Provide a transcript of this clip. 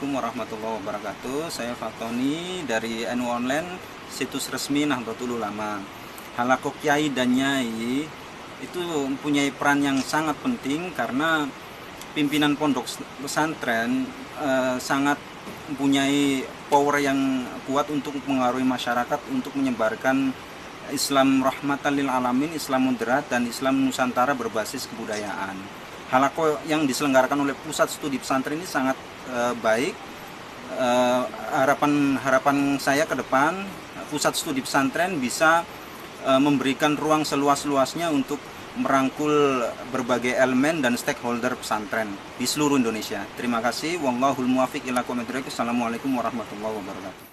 Assalamualaikum warahmatullahi wabarakatuh. Saya Fatoni dari NU Online, situs resmi Nahdlatul Ulama. Halaqah Kiai dan Nyai itu mempunyai peran yang sangat penting karena pimpinan pondok pesantren sangat mempunyai power yang kuat untuk mengaruhi masyarakat untuk menyebarkan Islam rahmatan lil alamin, Islam moderat, dan Islam Nusantara berbasis kebudayaan. Halaqah yang diselenggarakan oleh Pusat Studi Pesantren ini sangat baik. Harapan saya ke depan Pusat Studi Pesantren bisa memberikan ruang seluas-luasnya untuk merangkul berbagai elemen dan stakeholder pesantren di seluruh Indonesia. Terima kasih. Wallahul muwaffiq ila aqwamit thoriq. Assalamualaikum warahmatullahi wabarakatuh.